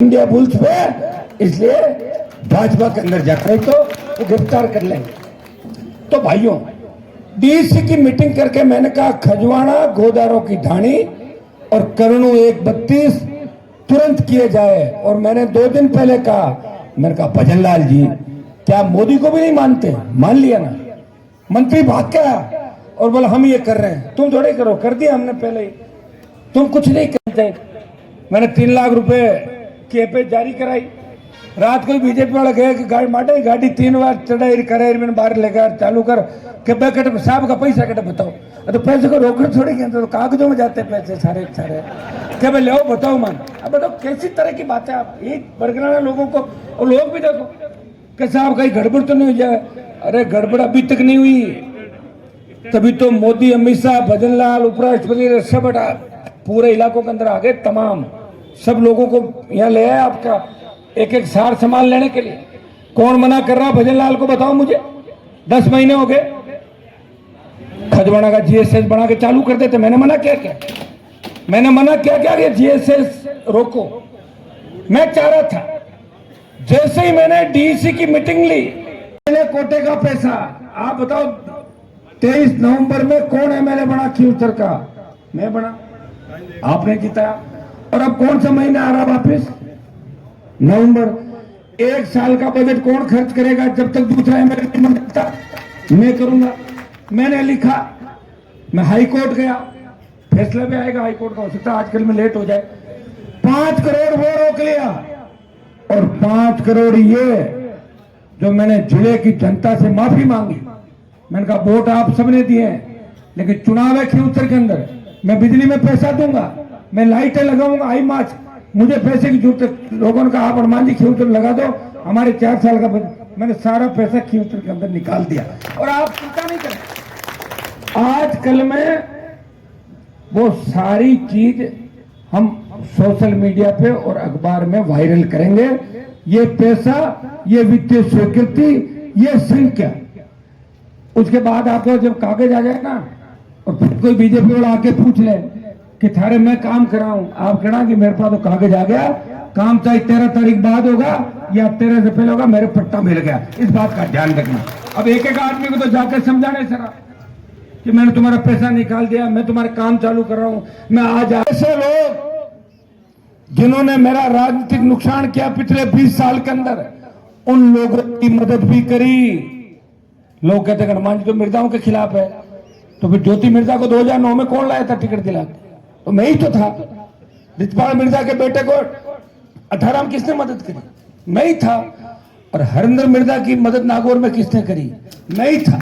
India bulls पे, इसलिए भाजपा के अंदर जाकर तो वो गिरफ्तार कर लेंगे। तो भाइयों, डीसी की मीटिंग करके मैंने कहा खजवाड़ा गोदारों की ढाणी और करणू 132 तुरंत किए जाए। और मैंने 2 दिन पहले कहा, मैंने कहा भजन लाल जी क्या मोदी को भी नहीं मानते? मान लिया ना, मंत्री भाग गया और बोला हम ये कर रहे हैं, तुम थोड़े करो, कर दिया हमने पहले ही, तुम कुछ नहीं करते। मैंने 3 लाख रुपए केपे जारी कराई। रात को बीजेपी वाला गया कि गाड़ी माटे गाड़ी 3 बार चढ़ाई करे, मैंने बाहर लेकर चालू कर के बैकट साहब का पैसा कटे बताओ। तो पैसे को रोकड़ थोड़ी के तो कागजों में जाते पैसे सारे सारे क्या मैं ले बताओ मन। अब बताओ कैसी तरह की बात है आप, ये बरगराना लोगों को, और लोग भी देखो कि साहब कहीं गड़बड़ तो नहीं हो जाए। अरे गड़बड़ अभी तक नहीं हुई, तभी तो मोदी, अमित शाह, भजन लाल, उपराष्ट्रपति सब पूरे इलाकों के अंदर आ गए। तमाम सब लोगों को यहाँ ले आए आपका एक एक सार सामान लेने के लिए। कौन मना कर रहा भजन लाल को बताओ मुझे? 10 महीने हो गए, खजवाड़ा का जीएसएस बना के चालू कर देते। मैंने मना क्या क्या? मैंने मना क्या क्या कि जीएसएस रोको। मैं चाह रहा था, जैसे ही मैंने डीसी की मीटिंग ली, मैंने कोटे का पैसा, आप बताओ 23 नवंबर में कौन एमएलए बना खींवसर का? मैं बना, आपने जिताया। और अब कौन सा महीना आ रहा वापिस? नवंबर। 1 साल का बजट कौन खर्च करेगा जब तक दूसरा एमएलए नहीं बनता? मैं करूंगा। मैंने लिखा, मैं हाई कोर्ट गया, फैसला भी आएगा हाई कोर्ट का, हो सकता है आजकल में लेट हो जाए। 5 करोड़ वो रोक लिया और 5 करोड़ ये जो मैंने जिले की जनता से माफी मांगी। मैंने कहा वोट आप सबने दिए हैं, लेकिन चुनाव है खींवसर के अंदर, मैं बिजली में पैसा दूंगा, मैं लाइटें लगाऊंगा, आई मार्च, मुझे पैसे की जरूरत है। लोगों ने कहा आप हनुमान जी खींवसर लगा दो, हमारे 4 साल का मैंने सारा पैसा खींवसर के अंदर निकाल दिया। और आप चिंता नहीं करें, आज कल में वो सारी चीज हम सोशल मीडिया पे और अखबार में वायरल करेंगे। ये पैसा, ये वित्तीय स्वीकृति, ये संख्या, उसके बाद आपको जब कागज आ जाए ना, और फिर कोई बीजेपी वाला आके पूछ ले कि थारे मैं काम कराऊं, आप कहना कि मेरे पास तो कागज आ गया, काम चाहे 13 तारीख बाद होगा या 13 से पहले होगा, मेरे पट्टा मिल गया। इस बात का ध्यान रखना। अब एक एक आदमी को तो जाकर समझाने सरा कि मैंने तुम्हारा पैसा निकाल दिया, मैं तुम्हारा काम चालू कर रहा हूं। मैं आज ऐसे लोग जिन्होंने मेरा राजनीतिक नुकसान किया पिछले 20 साल के अंदर, उन लोगों की मदद भी करी। लोग कहते हैं हनुमान जी तो मिर्जाओं के खिलाफ है, तो फिर ज्योति मिर्जा को 2009 में कौन लाया था टिकट दिला? तो मैं ही तो था। रिचपाल मिर्जा के बेटे को 18 में किसने मदद करी? मैं ही था। और हरिंदर मिर्जा की मदद नागौर में किसने करी? मैं ही था।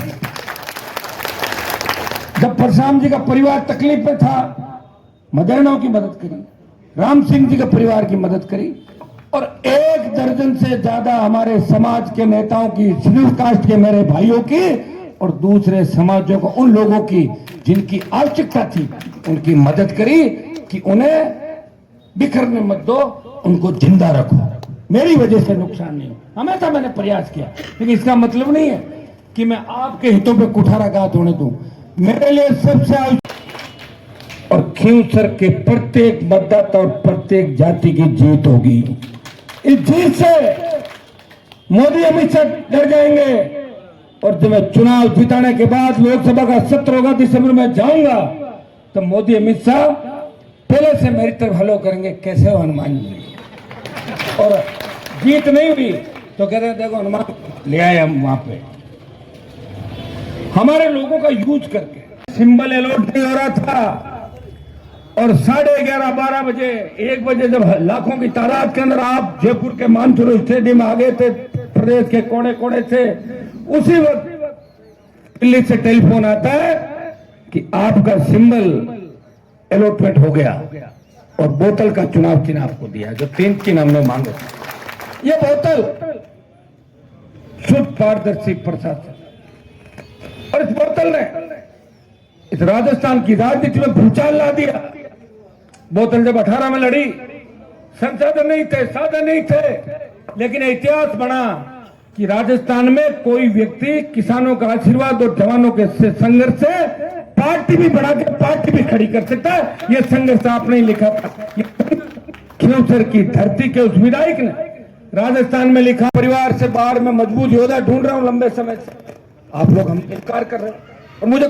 जब परशुराम जी का परिवार तकलीफ में था, मदरनाओं की मदद करी, राम सिंह जी के परिवार की मदद करी, और 1 दर्जन से ज्यादा हमारे समाज के नेताओं की, शेड्यूल कास्ट के मेरे भाइयों की और दूसरे समाजों को, उन लोगों की जिनकी आवश्यकता थी, उनकी मदद करी कि उन्हें बिखरने मत दो, उनको जिंदा रखो। मेरी वजह से नुकसान नहीं हो, हमेशा मैंने प्रयास किया, लेकिन इसका मतलब नहीं है कि मैं आपके हितों पे कुठाराघात होने दूं। मेरे लिए सबसे और खींवसर के प्रत्येक मतदाता और प्रत्येक जाति की जीत होगी। इस जीत से मोदी अमित शाह डर जाएंगे। और जब मैं चुनाव जिताने के बाद लोकसभा का सत्र होगा, दिसंबर में जाऊंगा, तो मोदी अमित शाह पहले से मेरी तरफ हलो करेंगे, कैसे हो हनुमान जी। और जीत नहीं हुई तो कहते हैं देखो हनुमान ले आए हम वहां पे। हमारे लोगों का यूज करके सिंबल अलॉट नहीं हो रहा था, और 11:30-12 बजे 1 बजे जब लाखों की तादाद के अंदर आप जयपुर के मानसरोवर स्टेडियम आ गए थे, प्रदेश के कोने कोने से, उसी वक्त दिल्ली से टेलीफोन आता है कि आपका सिंबल अलॉटमेंट हो गया और बोतल का चुनाव चिन्ह आपको दिया, जो 3 चिन्ह हमने मांगे। ये बोतल शुद्ध पारदर्शी प्रशासन, और इस बोतल ने इस राजस्थान की राजनीति में भूचाल ला दिया। बोतल जब 18 में लड़ी, संसाधन नहीं थे, साधन नहीं थे, लेकिन इतिहास बना कि राजस्थान में कोई व्यक्ति किसानों का आशीर्वाद और जवानों के संघर्ष से पार्टी भी बना के पार्टी भी खड़ी कर सकता है। यह संघर्ष आपने लिखा था। खियोसर की धरती के उस विधायक ने राजस्थान में लिखा, परिवार से बाहर में मजबूत योद्धा ढूंढ रहा हूं लंबे समय से। आप लोग हम इनकार कर रहे हैं और मुझे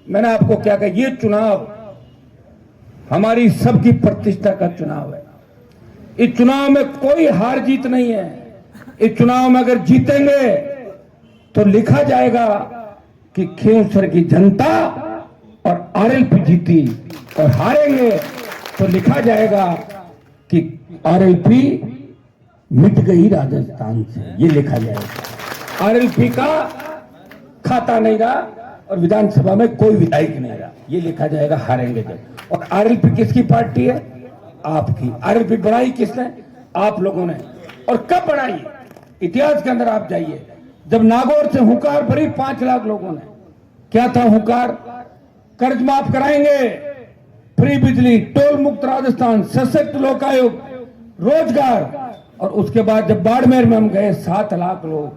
मैंने आपको क्या कहा, ये चुनाव हमारी सबकी प्रतिष्ठा का चुनाव है। इस चुनाव में कोई हार जीत नहीं है। इस चुनाव में अगर जीतेंगे तो लिखा जाएगा कि खियोसर की जनता और आरएलपी जीती, और हारेंगे तो लिखा जाएगा कि आरएलपी मिट गई राजस्थान से, ये लिखा जाएगा। आरएलपी का खाता नहीं रहा और विधानसभा में कोई विधायक नहीं रहा, ये लिखा जाएगा हारेंगे जब। और आरएलपी किसकी पार्टी है? आपकी। आरएलपी बनाई किसने? आप लोगों ने। और कब बनाई? इतिहास के अंदर आप जाइए, जब नागौर से हुंकार भरी 5 लाख लोगों ने। क्या था हुंकार? कर्ज माफ कराएंगे, फ्री बिजली, टोल मुक्त राजस्थान, सशक्त लोकायुक्त, रोजगार। और उसके बाद जब बाड़मेर में हम गए 7 लाख लोग,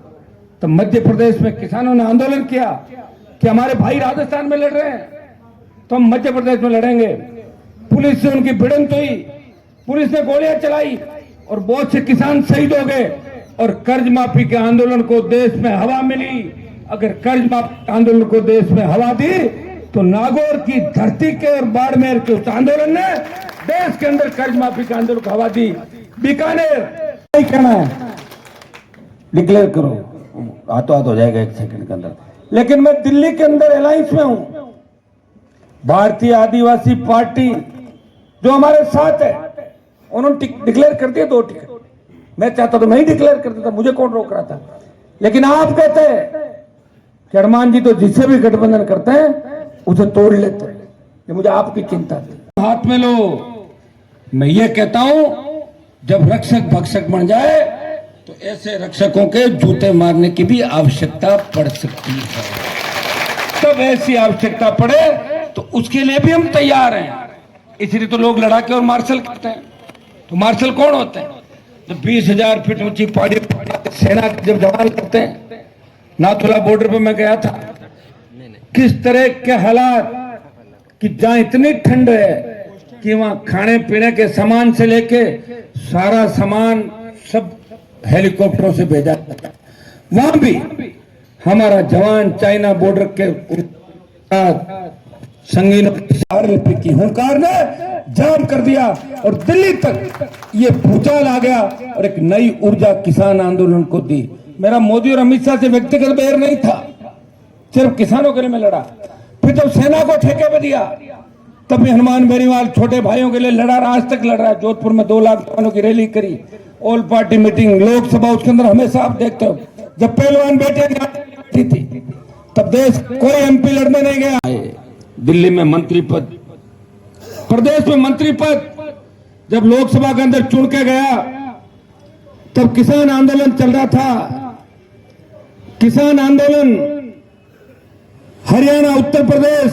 तो मध्य प्रदेश में किसानों ने आंदोलन किया कि हमारे भाई राजस्थान में लड़ रहे हैं तो हम मध्य प्रदेश में लड़ेंगे। पुलिस से उनकी भिड़ंत हुई, पुलिस ने गोलियां चलाई और बहुत से किसान शहीद हो गए। और कर्ज माफी के आंदोलन को देश में हवा मिली। अगर कर्ज माफी आंदोलन को देश में हवा दी तो नागौर की धरती के और बाड़मेर के उस आंदोलन ने देश के अंदर कर्ज माफी के आंदोलन को हवा दी। बीकानेर नहीं कहना है, डिक्लेयर करो, हाथों हाथ हो जाएगा 1 सेकंड के अंदर। लेकिन मैं दिल्ली के अंदर अलायंस में हूं, भारतीय आदिवासी पार्टी जो हमारे साथ है, उन्होंने डिक्लेयर कर दिया 2 टिकट। मैं चाहता तो मैं ही डिक्लेयर कर देता, मुझे कौन रोक रहा था। लेकिन आप कहते हैं कि हनुमान जी तो जिससे भी गठबंधन करते हैं उसे तोड़ लेते हैं, ये मुझे आपकी चिंता थी। हाथ में लो। मैं ये कहता हूं, जब रक्षक भक्षक बन जाए तो ऐसे रक्षकों के जूते मारने की भी आवश्यकता पड़ सकती है। तब ऐसी आवश्यकता पड़े तो उसके लिए भी हम तैयार हैं। इसलिए तो लोग लड़ाके और मार्शल करते हैं। तो मार्शल कौन होते हैं? जब 20,000 फीट ऊंची पहाड़ी सेना जब जवान करते हैं। नाथुला बॉर्डर पे मैं गया था, किस तरह के हालात कि जहां इतनी ठंड है कि वहां खाने पीने के सामान से लेके सारा सामान सब हेलीकॉप्टरों से भेजा जाता है। वहां भी हमारा जवान चाइना बॉर्डर के संगीनों आरएलपी की हुंकार ने जाम कर दिया और दिल्ली तक ये भूचाल आ गया और एक नई ऊर्जा किसान आंदोलन को दी। मेरा मोदी और अमित शाह से व्यक्तिगत बैर नहीं था, सिर्फ किसानों के लिए मैं लड़ा। फिर जब सेना को ठेके पे दिया तब भी हनुमान बेनीवाल छोटे भाइयों के लिए लड़ा, आज तक लड़ रहा है। जोधपुर में 2 लाख जवानों की रैली करी, ऑल पार्टी मीटिंग, लोकसभा, उसके अंदर हमेशा आप देखते हो जब पहलवान बेटे थी तब देश कोई एमपी लड़ने नहीं गया। दिल्ली में मंत्री पद, प्रदेश में मंत्री पद, जब लोकसभा के अंदर चुन के गया तब किसान आंदोलन चल रहा था। किसान आंदोलन हरियाणा, उत्तर प्रदेश,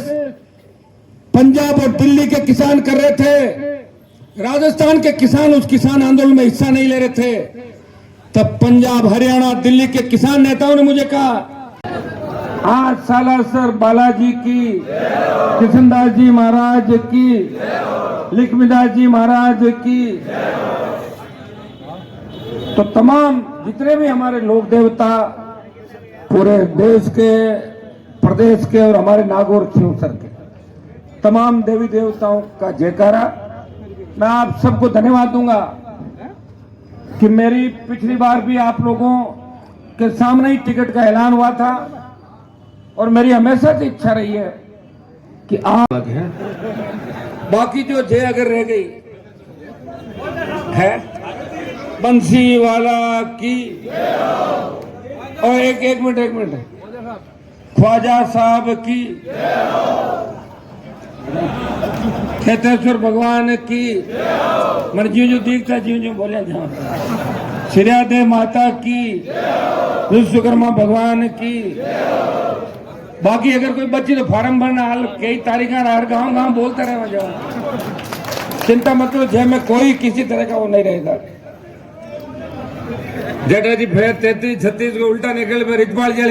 पंजाब और दिल्ली के किसान कर रहे थे। राजस्थान के किसान उस किसान आंदोलन में हिस्सा नहीं ले रहे थे। तब पंजाब, हरियाणा, दिल्ली के किसान नेताओं ने मुझे कहा, आज सालासर बालाजी की, कृष्णदास जी महाराज की, लक्ष्मीदास जी महाराज की, तो तमाम जितने भी हमारे लोक देवता पूरे देश के, प्रदेश के और हमारे नागौर खियोसर के तमाम देवी देवताओं का जयकारा। मैं आप सबको धन्यवाद दूंगा कि मेरी पिछली बार भी आप लोगों के सामने ही टिकट का ऐलान हुआ था और मेरी हमेशा से इच्छा रही है कि आप बाकी जो जय अगर रह गई है बंसी वाला की, और एक मिनट ख्वाजा साहब की, खेतेश्वर भगवान की, मन जीव दीखता जीव बोले श्रीयादेव माता की, विश्वकर्मा भगवान की। बाकी अगर कोई बच्ची तो फार्म भरना, हाल कई तारीख हर गांव बोलते रहे जाओ, चिंता मत लो, जय में कोई किसी तरह का वो नहीं रहेगा। जेठा जी फिर 33 36 को उल्टा निकल में रिजपाल जी